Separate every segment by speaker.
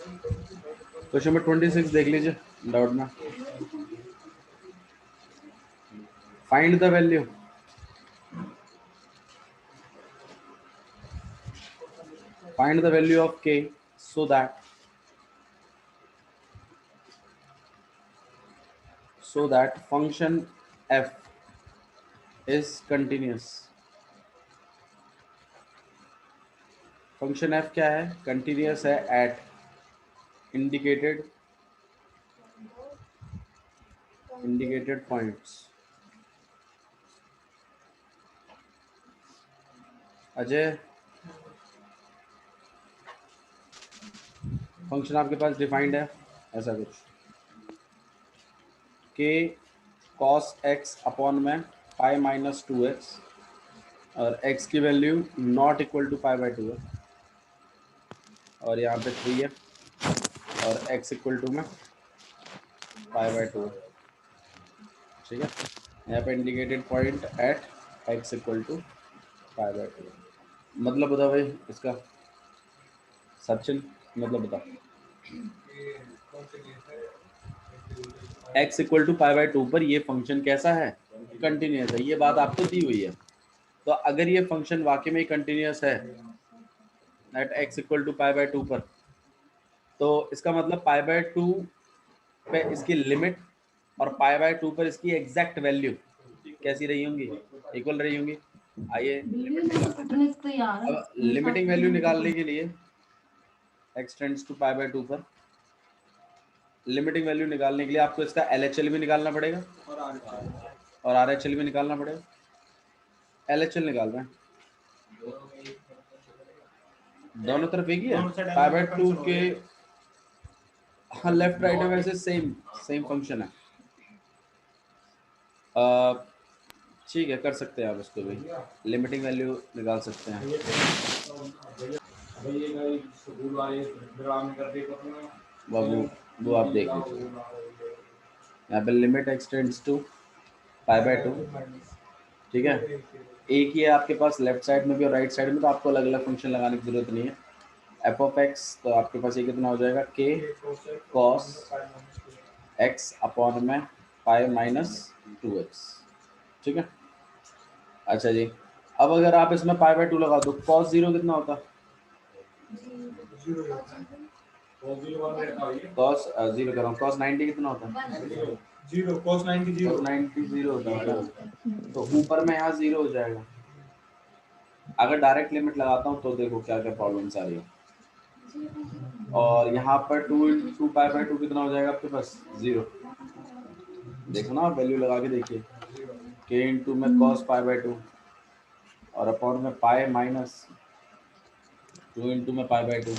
Speaker 1: Question number 26 देख लीजिए doubt में। Find the value of k so that function f is continuous। Function f क्या है? Continuous है at indicated points. Ajay, function आपके पास डिफाइंड है ऐसा कुछ k cos x अपॉन में पाई माइनस 2x और x की value not equal to pi by 2 है और यहाँ पे 3 है और x इक्वल टू में पाई बाई 2 है। ठीक है, यहाँ पे indicated point at x equal to pi by 2। मतलब बता भाई इसका सचिन, मतलब बता। x equal to pi by 2 पर ये फंक्शन कैसा है? कंटिन्यूस है। ये बात आपको दी हुई है। तो अगर ये फंक्शन वाकई में कंटिन्यूस है at x equal to pi by 2 पर, तो इसका मतलब पाई बाई 2 पे इसकी लिमिट और पाई बाई 2 पर इसकी एग्जैक्ट वैल्यू कैसी रही होंगी? इक्वल रही होंगी। आइए अब लिमिटिंग वैल्यू निकालने के लिए x tends to pi by 2 पर लिमिटिंग वैल्यू निकालने के लिए आपको इसका LHL भी निकालना पड़ेगा और RHL भी निकालना पड़ेगा। LHL निकाल रहे हैं, दोनों तरफ एक ही है। पाई बाई 2 के हाँ लेफ्ट राइट में वैसे सेम फंक्शन है। ठीक है, कर सकते हैं आप इसको भी, लिमिटिंग वैल्यू निकाल सकते हैं। बाबू वो आप देख लीजिए, यहाँ पे limit extends to pi by 2। ठीक है, एक ही है आपके पास लेफ्ट साइड में भी और राइट साइड में, तो आपको अलग अलग फंक्शन लगाने की जरूरत नहीं है। एफ ऑफ एक्स, तो आपके पास ये कितना हो जाएगा? के कॉस एक्स अपॉन में पाई माइनस 2x। ठीक है, अच्छा जी, अब अगर आप इसमें पाई बाई 2 लगा दो, कॉस 0 कितना होता? कॉस 0 कर रहा हूँ, कॉस 90 कितना होता? कॉस 90 0 होता है, तो ऊपर में यहाँ 0 हो जाएगा। अगर डायरेक्ट लिमिट लगाता हूँ तो देखो क्या क्या प्रॉब्लम्स आ रही है। और यहाँ पर 2 इंटू पाई बाई 2 कितना हो जाएगा आपके पास? 0। देखो ना, वैल्यू लगा के देखिए, के इंटू में कॉस पाई बाई 2 और अपॉन में पाई माइनस 2 इंटू में पाई बाई 2।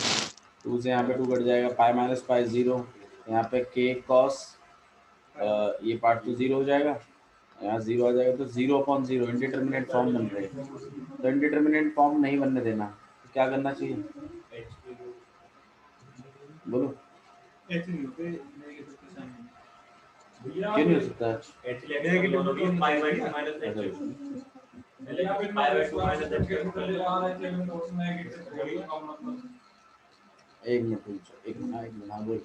Speaker 1: 2 से यहाँ पे 2 कट जाएगा, पाई माइनस पाई 0। यहाँ पे के कॉस ये पार्ट तो 0 हो जाएगा, यहाँ 0 आ जाएगा, तो 0 अपॉन 0 इंडिटरमिनेट फॉर्म बन रही है। तो इंडिटरमिनेट फॉर्म नहीं बनने देना, तो क्या करना चाहिए बोलो? क्यों नहीं हो सकता? एक मिनट एक मिनट हाँ बोल।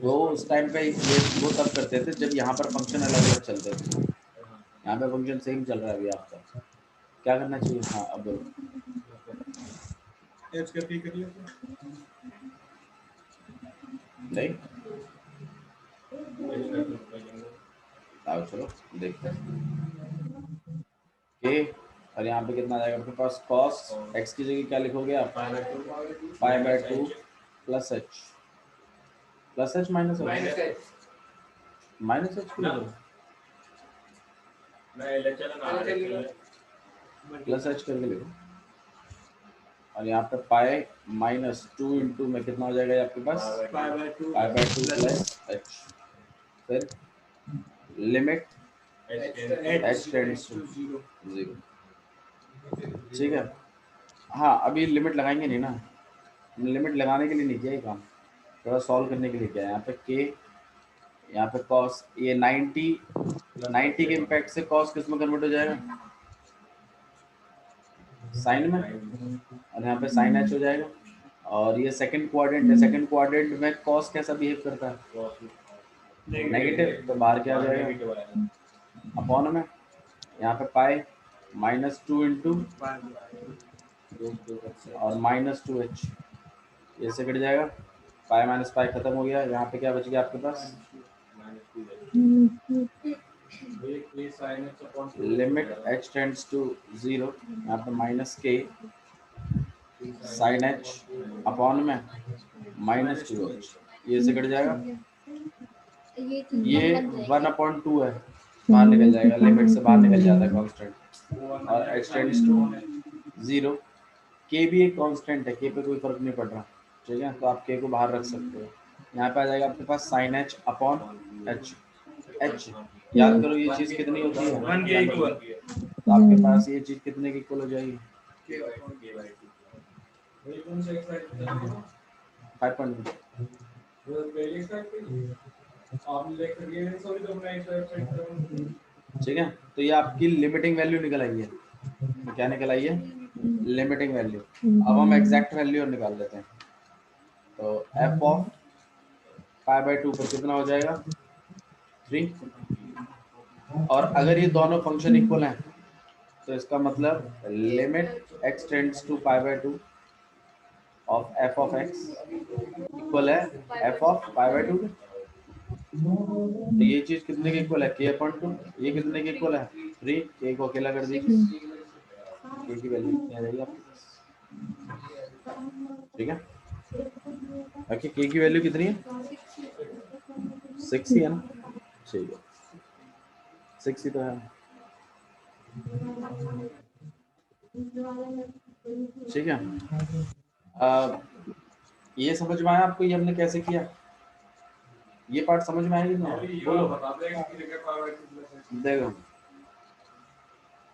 Speaker 1: वो उस टाइम पे वो तब करते थे जब यहाँ पर फंक्शन अलग अलग चलते थे। यहाँ पे फंक्शन सेम चल रहा है अभी आपका, क्या करना चाहिए? हाँ अब बोलो। नहीं आओ चलो देखते हैं। के और यहाँ पे कितना आ जाएगा आपके पास? कॉस एक्स की जगह क्या लिखोगे आप? पाई by 2 plus H minus H क्यों लिखो? प्लस एच करके लिखो। और यहाँ पे पाई माइनस 2 इंटू में कितना हो जाएगा आपके पास? पाई बाई 2 प्लस एच, फिर लिमिट एच टेंड्स टू 0। ठीक है, हाँ अभी लिमिट लगाएंगे नहीं ना, लिमिट लगाने के लिए नहीं किया ये काम, थोड़ा सॉल्व करने के लिए किया है। यहाँ पे के, यहाँ पे कॉस, ये 90 के इम्पैक्ट से कॉस किस में कन्वर्ट हो जाएगा? साइन में, और यहाँ पे साइन एच हो जाएगा। और ये सेकंड क्वाड्रेंट है, सेकंड क्वाड्रेंट में कॉस कैसा बिहेव करता है, नेगेटिव, तो बाहर क्या आ जाएगा अपॉन में, यहाँ पे पाई -2 इंटू और -2h, ये से कट जाएगा, पाई माइनस पाई खत्म हो गया, यहाँ पे क्या बच गया आपके पास, लिमिट h टेंड्स टू 0, यहाँ पे -k साइन h अपॉन में -2h, ये से कट जाएगा, ये 1/2 है, बाहर निकल जाएगा, लिमिट से बाहर निकल जाता है कांस्टेंट, और h टेंड्स टू 0, k भी एक कांस्टेंट है, k पे कोई फर्क नहीं पड़ रहा, ठीक है, तो आप k को बाहर रख सकते हो। यहाँ पे आ जाएगा आपके पास sine h upon h, h याद करो ये चीज कितनी होती है, 1 के इक्वल, तो आपके पास ये चीज कितने की इक्वल हो जाएगी, 5.2, ठीक है। तो ये आपकी लिमिटिंग वैल्यू निकल आई है, तो क्या निकल आई है, लिमिटिंग वैल्यू। अब हम एग्जैक्ट वैल्यू निकाल लेते हैं, तो f ऑफ π/2 पर कितना हो जाएगा 3, और अगर ये दोनों फंक्शन इक्वल हैं तो इसका मतलब limit x tends to π/2 of f of x equal है f ऑफ π/2 के, तो ये चीज कितने के इक्वल है k/2, ये कितने के इक्वल है 3, k को अकेला कर दीजिए, k की वैल्यू कितनी आ जाएगी आपके पास, ठीक है, बाकी k की वैल्यू कितनी है 6 ही है ना, ठीक है 6 ही तो है, ठीक है। ये समझ में आया आपको, ये हमने कैसे किया, ये पार्ट समझ में आएगी नहीं, बोलो देखो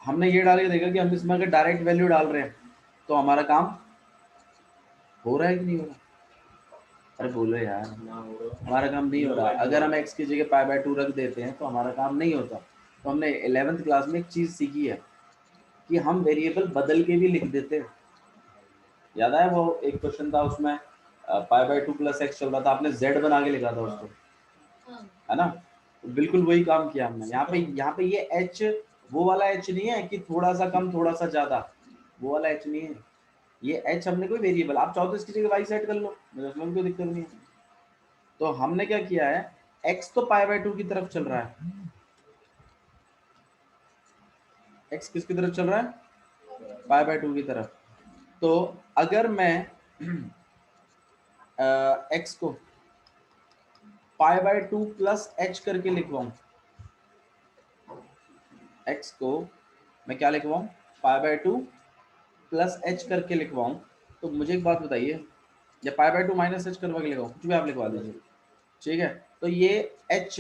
Speaker 1: हमने ये डाल के देखा कि हम इसमें अगर डायरेक्ट वैल्यू डाल रहे हैं तो हमारा काम हो रहा है कि नहीं हो रहा, अरे बोलो यार, हमारा काम नहीं हो रहा, अगर हम x की जगह π/2 रख देते हैं तो हमारा काम नहीं होता। तो हमने 11th क्लास में एक चीज सीखी है कि हम वेरिएबल बदल के भी लिख देते हैं, याद है वो एक क्वेश्चन था उसमें π/2 + x चल रहा था, आपने z बना के लिखा था उसको, है ना, तो बिल्कुल वही काम किया हमने यहाँ पे ये h वो वाला h नहीं है कि थोड़ा सा कम थोड़ा सा ज्यादा, वो वाला h नहीं है, ये h हमने कोई वेरिएबल, आप चाहो तो इसकी जगह y सेट कर लो, मुझे उसमें कोई दिक्कत नहीं है। तो हमने क्या किया है, x तो π/2 की तरफ चल रहा है, x किसकी तरफ चल रहा है π/2 की तरफ, तो अगर मैं x को π/2 + h करके लिखवाऊं, x को मैं क्या लिखवाऊं π/2 + h करके लिखवाऊं, तो मुझे एक बात बताइए, या π/2 - h करवा के लिखवाऊं, कुछ भी आप लिखवा दीजिए, ठीक है। तो ये h,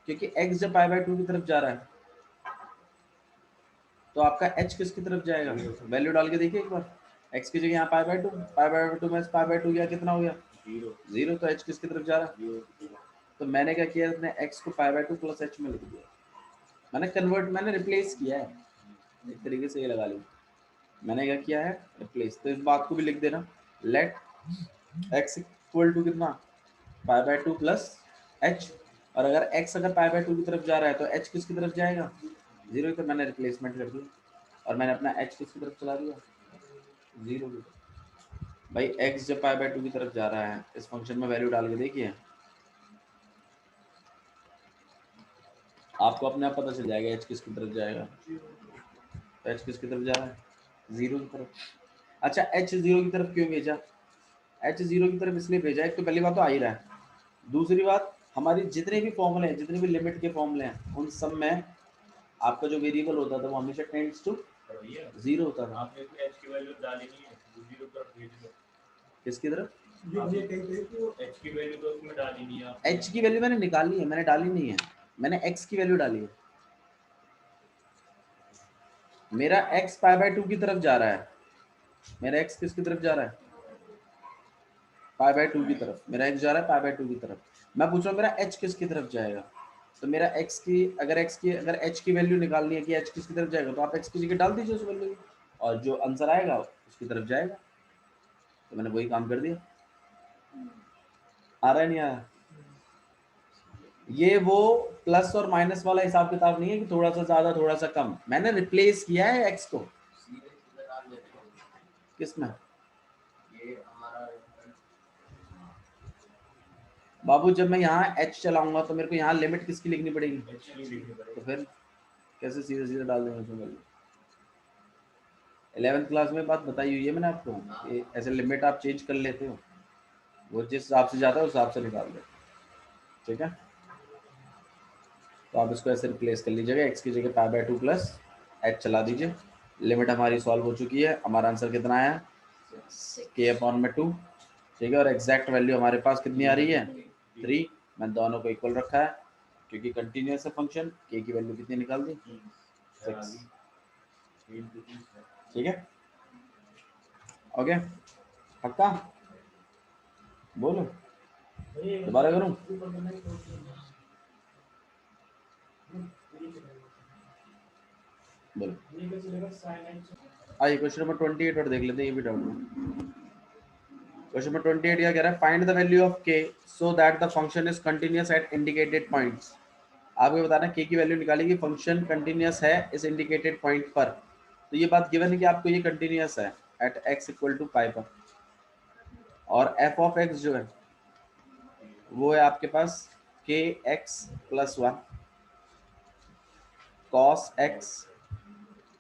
Speaker 1: क्योंकि x जब π/2 की तरफ जा रहा है तो आपका h किसकी तरफ जाएगा, वैल्यू डाल के देखिए एक बार, x की जगह यहाँ π/2 में π/2 गया, कितना हो गया 0, तो h किसकी तरफ जा रहा है, तो मैंने क्या किया, अपने x को π/2 + h में लिख दिया, मैंने कन्वर्ट, मैंने रिप्लेस किया है, एक तरीके से ये लगा ली, मैंने क्या किया है रिप्लेस, तो इस बात को भी लिख देना, लेट x इक्वल टू कितना π/2 + h, और अगर x अगर π/2 की तरफ जा रहा है तो h किसकी तरफ जाएगा 0, तो मैंने रिप्लेसमेंट कर दिया, और मैंने अपना h किसकी तरफ चला दिया 0 की तरफ। भाई x जब π/2 की तरफ जा रहा है, इस फंक्शन में वैल्यू डाल के देखिए, आपको अपने आप पता चल जाएगा h किसकी तरफ जाएगा, h किसकी तरफ जा रहा है 0 की तरफ। अच्छा h 0 की तरफ क्यों भेजा, h 0 की तरफ इसलिए भेजा, एक तो पहली बात तो आ ही रहा है, दूसरी बात हमारी जितने भी फॉर्मूले हैं, जितने भी लिमिट के फॉर्मूले हैं, उन सब में आपका जो वेरिएबल होता था वो हमेशा टेंड्स टू 0 होता था। आपने h की वैल्यू डाली नहीं है, 0 तरफ भेज दो, किसकी तरफ, h की वैल्यू तो उसमें डाली नहीं है, h की वैल्यू मैंने निकाली है, मैंने डाली नहीं है, मैंने x की वैल्यू डाली है, मेरा x π/2 की तरफ जा रहा है, मेरा x किसकी तरफ जा रहा है π/2 की तरफ, मेरा x जा रहा है π/2 की तरफ, मैं पूछ रहा हूँ मेरा h किसकी तरफ जाएगा, तो मेरा x की अगर h की वैल्यू निकालनी है कि h किसकी तरफ जाएगा, तो आप x की जगह डाल दीजिए उस वैल्यू, और जो आंसर आएगा उसकी तरफ जाएगा। तो मैंने वही काम कर दिया। आ रहा है नहीं आ रहा? ये वो प्लस और माइनस वाला हिसाब किताब नहीं है कि थोड़ा सा ज्यादा थोड़ा सा कम। मैंने रिप्लेस किया है एक्स को किसमें? बाबू जब मैं यहाँ एच चलाऊंगा तो मेरे को यहाँ लिमिट किसकी लिखनी पड़ेगी? तो फिर कैसे सीधे सीधे डाल देंगे उसमें? 11th क्लास में बात बताई हुई है मैंने आपको कि ऐसे लिमिट आप चेंज कर लेते हो, वो जिस हिसाब से जाता है उस हिसाब से निकाल दे। ठीक है, तो आप इसको ऐसे रिप्लेस कर लीजिएगा, एक्स की जगह पाई बाय 2 प्लस एच चला दीजिए। लिमिट हमारी सॉल्व हो चुकी है। हमारा आंसर कितना आया? के अपॉन में 2। ठीक है, और एग्जैक्ट वैल्यू हमारे पास कितनी आ रही है? 3। मैंने दोनों को इक्वल रखा है क्योंकि कंटिन्यूअस है फंक्शन। के की वैल्यू कितनी निकाल दी? 6। ठीक है, ओके, पक्का? बोलो, दोबारा करूं? बोलो। आइए क्वेश्चन नंबर 28 और देख लेते हैं, ये भी डाउट है। क्वेश्चन नंबर 28 क्या कह रहा है? फाइंड द वैल्यू ऑफ के so that the function is continuous eight indicated points. आपको बताना है के की वैल्यू निकालेगी, फंक्शन कंटिन्यूअस है इस इंडिकेटेड पॉइंट पर। तो ये बात गिवन है कि आपको ये कंटिन्यूअस है एट x इक्वल टू पाई पर, और f ऑफ x जो है वो है आपके पास के एक्स प्लस 1 कॉस x,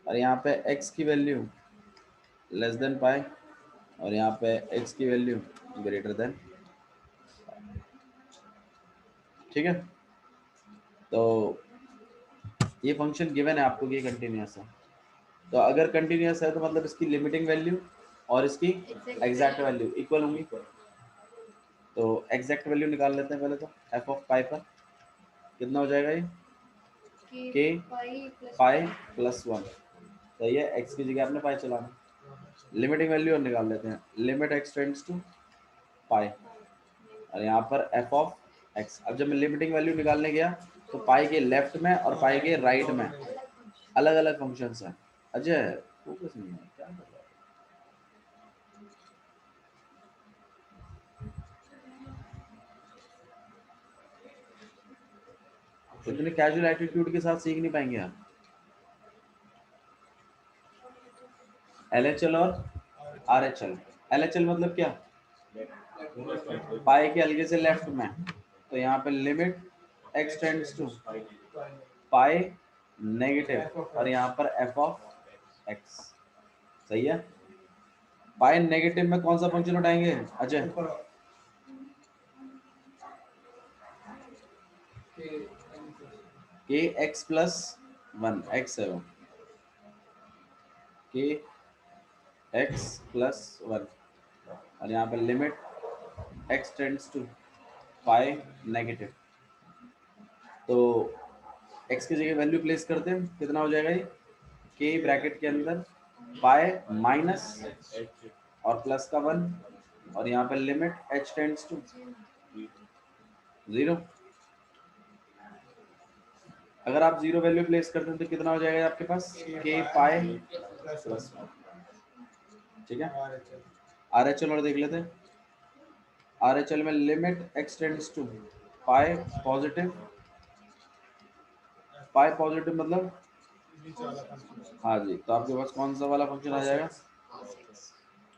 Speaker 1: और यहाँ पे x की वैल्यू लेस देन पाई, और यहाँ पे x की वैल्यू ग्रेटर देन। ठीक है, तो ये फंक्शन गिवन है आपको कि कंटिन्यूअस है। तो अगर कंटिन्यूअस है तो मतलब इसकी लिमिटिंग वैल्यू और इसकी एग्जैक्ट वैल्यू इक्वल होंगी। तो एग्जैक्ट वैल्यू निकाल लेते हैं पहले। तो एफ ऑफ पाई पर कितना हो जाएगा? ये के पाई प्लस 1। सही है, एक्स की जगह आपने पाई चलाना। लिमिटिंग वैल्यू और निकाल लेते हैं। लिमिट एक्स टेंड्स टू पाई, और यहाँ पर एफ ऑफ एक्स। अब जब मैं लिमिटिंग वैल्यू निकालने गया तो पाई के लेफ्ट में और पाई के राइट में अलग अलग फंक्शंस हैं। अजय फोकस नहीं है, क्या कर रहा है? तो इतने कैजुअल एटीट्यूड के साथ सीख नहीं पाएंगे आप। LHL और RHL। LHL मतलब क्या? पाई के अलगे से लेफ्ट में, तो यहाँ पे limit x tends to pi negative, और यहाँ पर f ऑफ x। सही है, पाई नेगेटिव में कौन सा फंक्शन उठाएंगे अजय? के एक्स प्लस 1 x है वो, के एक्स प्लस 1, और यहाँ पे limit x tends to pi negative. तो x की जगह वैल्यू प्लेस करते हैं, कितना हो जाएगा ये? के ब्रैकेट के अंदर पाई माइनस और प्लस का 1, और यहाँ पे लिमिट h टेंड्स टू 0। अगर आप 0 वैल्यू प्लेस करते हैं तो कितना हो जाएगा आपके पास? के पाई प्लस 1। ठीक है, RHL और देख लेते हैं। RHL में limit x tends to pi positive, pi positive मतलब हाँ जी, तो आपके पास कौन सा वाला फंक्शन आ जाएगा?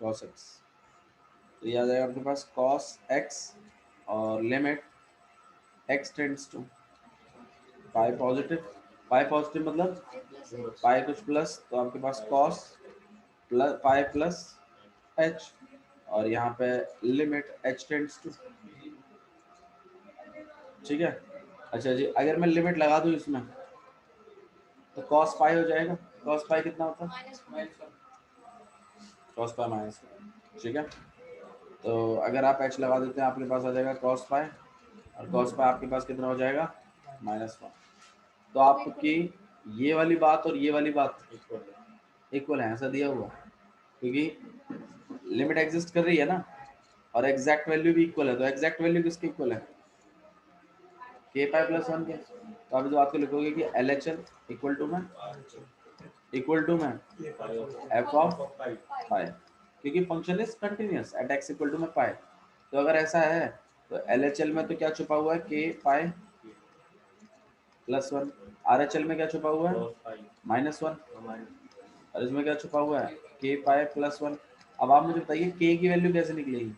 Speaker 1: cos x। तो ये आ जाएगा आपके पास cos x, और limit x tends to pi positive. Pi positive मतलब पाई कुछ प्लस, तो आपके पास cos plus pi plus h, और यहाँ पे लिमिट h टेंड्स टू। ठीक है, अच्छा जी, अगर मैं लिमिट लगा दूं इसमें तो cos पाई हो जाएगा। cos पाई कितना होता है? cos pi minus. ठीक है, तो अगर आप h लगा देते हैं आपके पास आ जाएगा cos पाई, और cos पाई आपके पास कितना हो जाएगा? -1। तो आपकी ये वाली बात और ये वाली बात इक्वल है, ऐसा दिया हुआ, क्योंकि लिमिट एग्जिस्ट कर रही है ना, और एग्जैक्ट वैल्यू भी इक्वल है। तो एग्जैक्ट वैल्यू किसके इक्वल है? के पाई प्लस 1 के। तो आप इस बात को लिखोगे कि LHL इक्वल टू में इक्वल टू में एफ ऑफ पाई, क्योंकि function is continuous at x equal to में पाई। तो अगर ऐसा है तो LHL में तो क्या छुपा हुआ है, के पाई +1। RHL में क्या छुपा हुआ है, -1। और इसमें क्या छुपा हुआ है, के पाई +1। अब आप मुझे बताइए के की वैल्यू कैसे निकलेगी,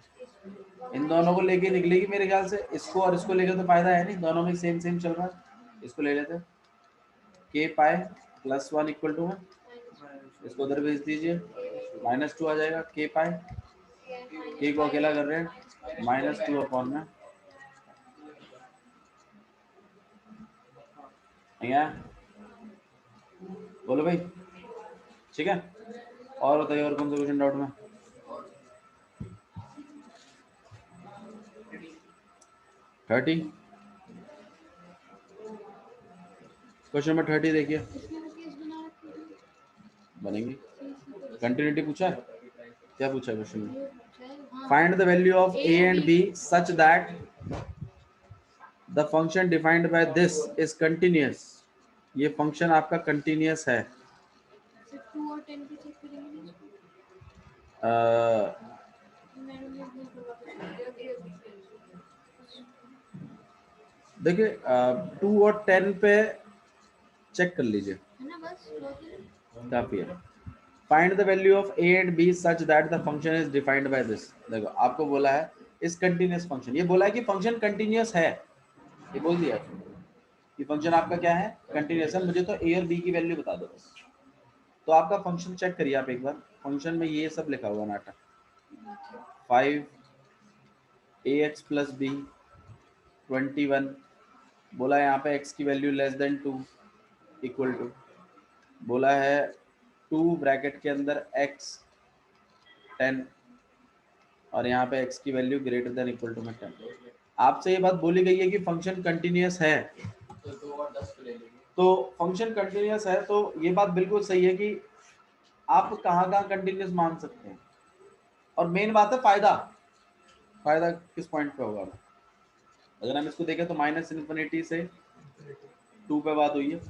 Speaker 1: इन दोनों को लेके निकलेगी मेरे ख्याल से, इसको और इसको लेके तो फायदा है नहीं, दोनों में सेम सेम चल रहा है। इसको ले लेते हैं, के पाई +1 इक्वल टू है, इसको उधर भेज दीजिए, -2 आ जाएगा। के पाई, के को अकेला कर रहे हैं, -2 अपॉन में बोलो भाई, ठीक है। और बताइए और कौन सा क्वेश्चन डाउट में, 30 क्वेश्चन नंबर 30 देखिए, बनेंगे। कंटिन्यूटी पूछा है, क्या पूछा है क्वेश्चन में, find the value of a and b such that the function defined by this is continuous. ये फंक्शन आपका कंटिन्यूअस है।
Speaker 2: 2 और 10 की चेक करेंगे
Speaker 1: देखिए 2 और 10 पे चेक कर लीजिए,
Speaker 2: है ना, बस
Speaker 1: काफी है। Find the value of a and b such that the function is defined by this. देखो आपको बोला है इस कंटिन्यूअस फंक्शन, ये बोला है कि फंक्शन कंटिन्यूअस है, ये बोल दिया कि फंक्शन आपका क्या है, कंटिन्यूअस है। मुझे तो a और b की वैल्यू बता दो बस। तो आपका फंक्शन चेक करिए आप एक बार, फंक्शन में ये सब लिखा हुआ नाटक, 5ax + b 21, बोला है यहाँ पे x की वैल्यू <2 इक्वल टू, बोला है 2 ब्रैकेट के अंदर x 10 और यहाँ पे x की वैल्यू > में 10। आपसे ये बात बोली गई है कि फंक्शन कंटिन्यूअस है, तो फंक्शन कंटिन्यूअस है तो ये बात बिल्कुल सही है कि आप कहाँ कंटिन्यूअस मान सकते हैं। और मेन बात है फायदा, फायदा किस पॉइंट पे होगा। अगर हम इसको देखें तो -∞ से 2 पे बात हुई है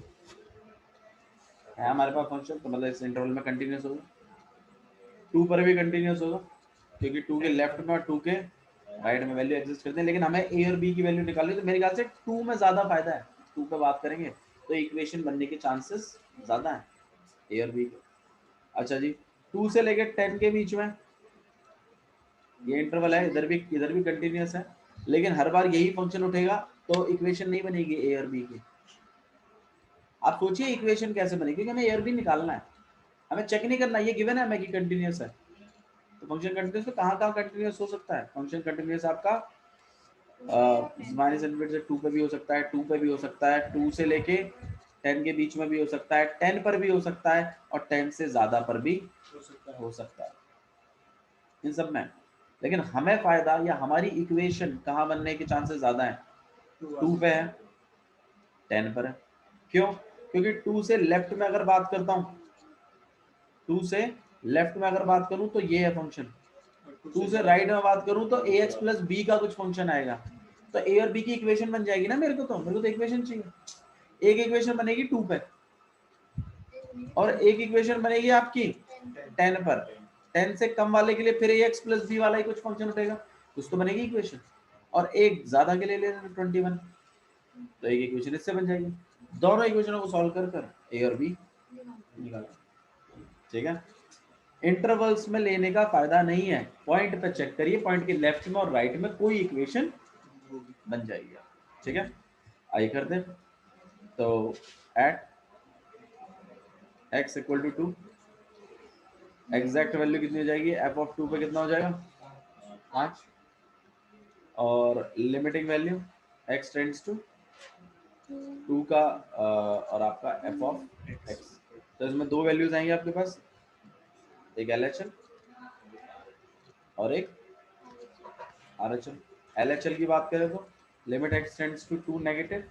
Speaker 1: हमारे पास फंक्शन, तो मतलब इस इंटरवल में कंटिन्यूअस होगा, 2 पर भी कंटिन्यूअस होगा क्योंकि 2 के लेफ्ट में और 2 के राइट में वैल्यू एग्जिस्ट करते हैं। लेकिन हमें a और b की वैल्यू निकालनी, तो मेरे ख्याल से 2 में ज्यादा फायदा है, 2 पे बात करेंगे तो इक्वेशन बनने के चांसेस ज्यादा है a और b के। अच्छा जी, 2 से लेकर 10 के बीच में ये इंटरवल है, इधर भी कंटिन्यूअस है, लेकिन हर बार यही फंक्शन उठेगा तो इक्वेशन नहीं बनेगी a और b की। आप सोचिए इक्वेशन कैसे बनेगी, क्योंकि हमें a और b निकालना है, हमें चेक नहीं करना, ये गिवन है हमें कि कंटिन्यूअस है। तो फंक्शन कंटिन्यूअस तो कहाँ कंटिन्यूअस हो सकता है, फंक्शन कंटिन्यूअस आपका -∞ से 2 पे भी हो सकता है, 2 पे भी हो सकता है, 2 से लेके 10 के बीच में भी हो सकता है, 10 पर भी हो सकता है और 10 से ज्यादा पर भी हो सकता है इन सब में। लेकिन हमें फायदा या हमारी इक्वेशन कहाँ बनने के चांसेस ज्यादा है, 2 पे है, 10 पर है। क्यों, क्योंकि 2 से लेफ्ट में अगर बात करता हूँ, 2 से लेफ्ट में अगर बात करूं तो ये है फंक्शन, 2 से राइट में बात करूं तो ax + b का कुछ फंक्शन आएगा, तो a और b की इक्वेशन बन जाएगी ना। मेरे को तो इक्वेशन चाहिए, एक इक्वेशन बनेगी 2 पे और एक इक्वेशन बनेगी आपकी 10 पर, 10 से कम वाले के लिए फिर ax + b वाला ही कुछ फंक्शन उठेगा, कुछ तो बनेगी इक्वेशन, और एक ज्यादा के लिए ले 21, तो एक इक्वेशन इससे बन जाएगी। दोनों इक्वेशनों को सॉल्व कर a और b निकालो, ठीक है। इंटरवल्स में लेने का फायदा नहीं है, पॉइंट पे चेक करिए, पॉइंट के लेफ्ट में और राइट में कोई इक्वेशन बन जाएगी, ठीक है। आइए करते हैं, तो एट x = 2 एग्जैक्ट वैल्यू कितनी हो जाएगी, f(2) पे कितना हो जाएगा 5, और limiting value x tends to 2 का और आपका f(x), तो इसमें दो वैल्यूज आएंगे आपके पास, एक LHL और एक RHL। LHL की बात करें तो limit x tends to 2 negative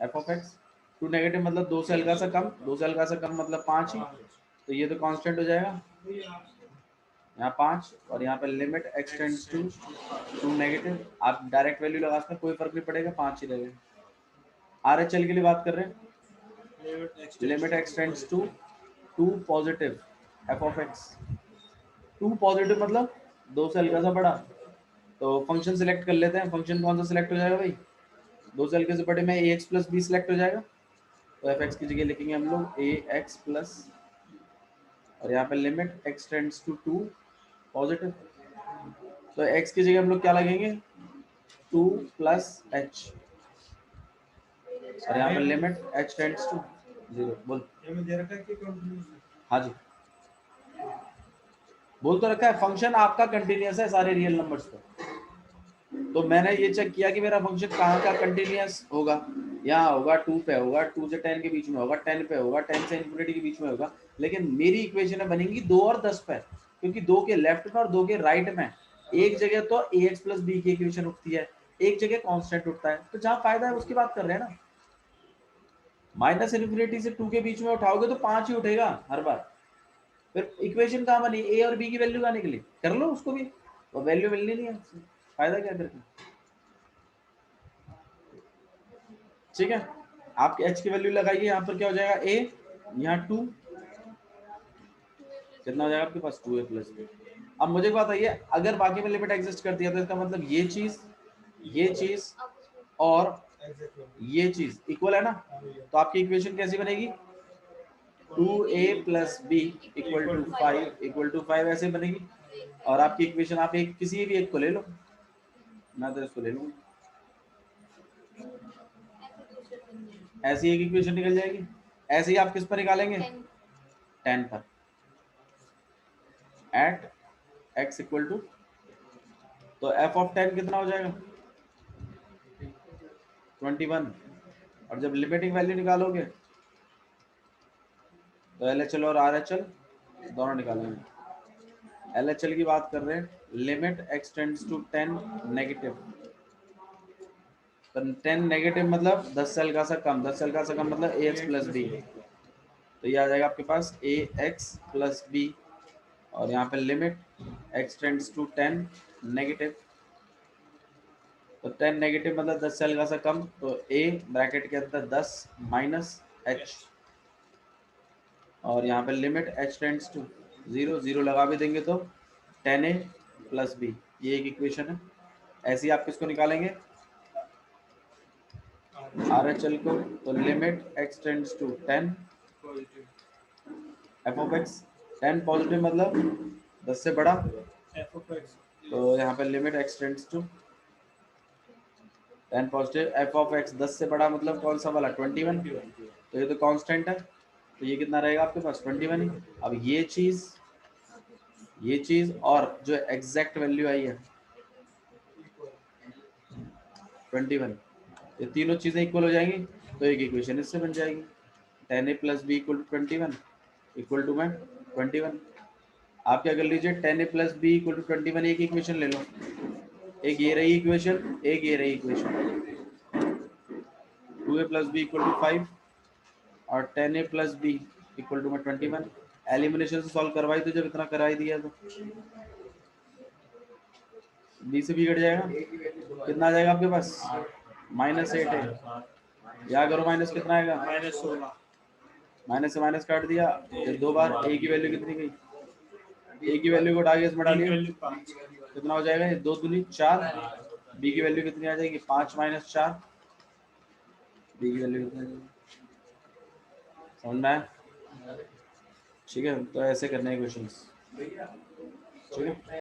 Speaker 1: f(x), 2 negative मतलब 2 से हल्का सा कम, 2 से हल्का सा कम मतलब 5 ही, तो ये तो कांस्टेंट हो जाएगा यहाँ 5, और यहाँ पे limit x tends to 2 negative, आप डायरेक्ट वैल्यू लगा सकते हैं, कोई फर्क नहीं पड़ेगा, 5 ही रहेगा। RHL के लिए बात कर रहे हैं, limit x tends to 2 positive f of x. 2 positive मतलब 2 से हल्का सा बड़ा, तो फंक्शन सिलेक्ट कर लेते हैं। फंक्शन कौन सा सिलेक्ट हो जाएगा भाई? 2 से हल्के से बड़े में ए एक्स प्लस बी सिलेक्ट हो जाएगा, तो एफ एक्स की जगह लिखेंगे हम लोग ए एक्स प्लस, और यहाँ पे limit x tends to 2 positive, तो एक्स की जगह हम लोग क्या लगेंगे 2 प्लस एच, और यहाँ पे लिमिट एच टेंड्स टू 0। बोल हाँ जी, बोल तो रखा है फंक्शन आपका कंटिन्यूअस है सारे रियल नंबर्स पे, तो मैंने ये चेक किया कि मेरा फंक्शन कहाँ का कंटिन्यूअस होगा, यहाँ होगा 2 पे होगा, 2 से 10 के बीच में होगा, 10 पे होगा, 10 से इन्फिनिटी के बीच में होगा, लेकिन मेरी इक्वेशन बनेंगी 2 और 10 पे, क्योंकि 2 के लेफ्ट में और 2 के राइट में एक जगह तो ए एक्स प्लस बी की इक्वेशन उठती है, एक जगह कांस्टेंट उठता है, तो जहाँ फायदा है उसकी बात कर रहे हैं ना। माइनस इन्फिनिटी से 2 के बीच में उठाओगे तो 5 ही उठेगा हर बार, फिर इक्वेशन कहाँ बनी, ए और बी की वैल्यू कहाँ निकली, कर लो उसको भी, वो वैल्यू मिलनी नहीं है, फायदा क्या करके। ठीक है, आपके एच की वैल्यू लगाइए, यहाँ पर क्या हो जाएगा ए, यहाँ 2, कितना हो जाएगा आपके पास 2a प्लस बी। अब मुझे बात आइए, अगर बाकी में लिमिट एग्जिस्ट करती है तो इसका मतलब ये चीज और ये चीज इक्वल है ना, तो आपकी इक्वेशन कैसी बनेगी 2a plus b equal to 5 ऐसे बनेगी, और आपकी इक्वेशन आप एक किसी भी एक को ले लो, मैं तो इसको ले लूंगा, ऐसी एक इक्वेशन निकल जाएगी। ऐसे ही आप किस पर निकालेंगे 10 पर, एट x इक्वल टू, तो f ऑफ 10 कितना हो जाएगा 21, और जब लिमिटिंग वैल्यू निकालोगे तो LHL और RHL दोनों निकालेंगे। LHL की बात कर रहे हैं, limit x tends to 10 negative, तो 10 नेगेटिव मतलब 10 से हल्का सा कम, 10 से हल्का सा कम मतलब ax प्लस बी, तो ये आ जाएगा आपके पास ax प्लस बी, और यहाँ पे limit x tends to 10 negative, तो 10 नेगेटिव मतलब 10 से हल्का सा कम, तो a ब्रैकेट के अंदर 10 माइनस h, और यहाँ पे लिमिट h टेंड्स टू 0, 0 लगा भी देंगे तो 10a प्लस बी, ये एक इक्वेशन है। ऐसे ही आप किसको निकालेंगे RHL को, तो limit x tends to 10 f of x, 10 positive मतलब 10 से बड़ा, तो यहाँ पे limit x tends to 10 positive, f of x 10 से बड़ा मतलब कौन सा वाला 21, तो ये तो कांस्टेंट है, तो ये कितना रहेगा आपके पास 21 ही। अब ये चीज और जो एग्जैक्ट वैल्यू आई है 21, ये तीनों चीजें इक्वल हो जाएंगी, तो एक इक्वेशन इससे बन जाएगी 10a plus b equal to 21 equal to में 21। आप क्या कर लीजिए 10a plus b equal to 21 एक इक्वेशन ले लो, एक ये रही इक्वेशन, एक ये रही equation, 2a plus b equal to 5 और 10a plus b equal to में 21। एलिमिनेशन से सॉल्व करवाई तो जब इतना कराई दिया तो बी से बी कट जाएगा, कितना आ जाएगा आपके पास -8 है, या करो माइनस कितना आएगा -16, माइनस से माइनस काट दिया, फिर 2 बार a की वैल्यू कितनी गई, a की वैल्यू को उठा के इसमें डालिए, कितना हो जाएगा, 2 दूनी 4, b की वैल्यू कितनी आ जाएगी 5 माइनस 4, b की वैल्यू कितनी आ जाएगी, समझ में आया? ठीक है, तो ऐसे करने हैं क्वेश्चंस, ठीक है।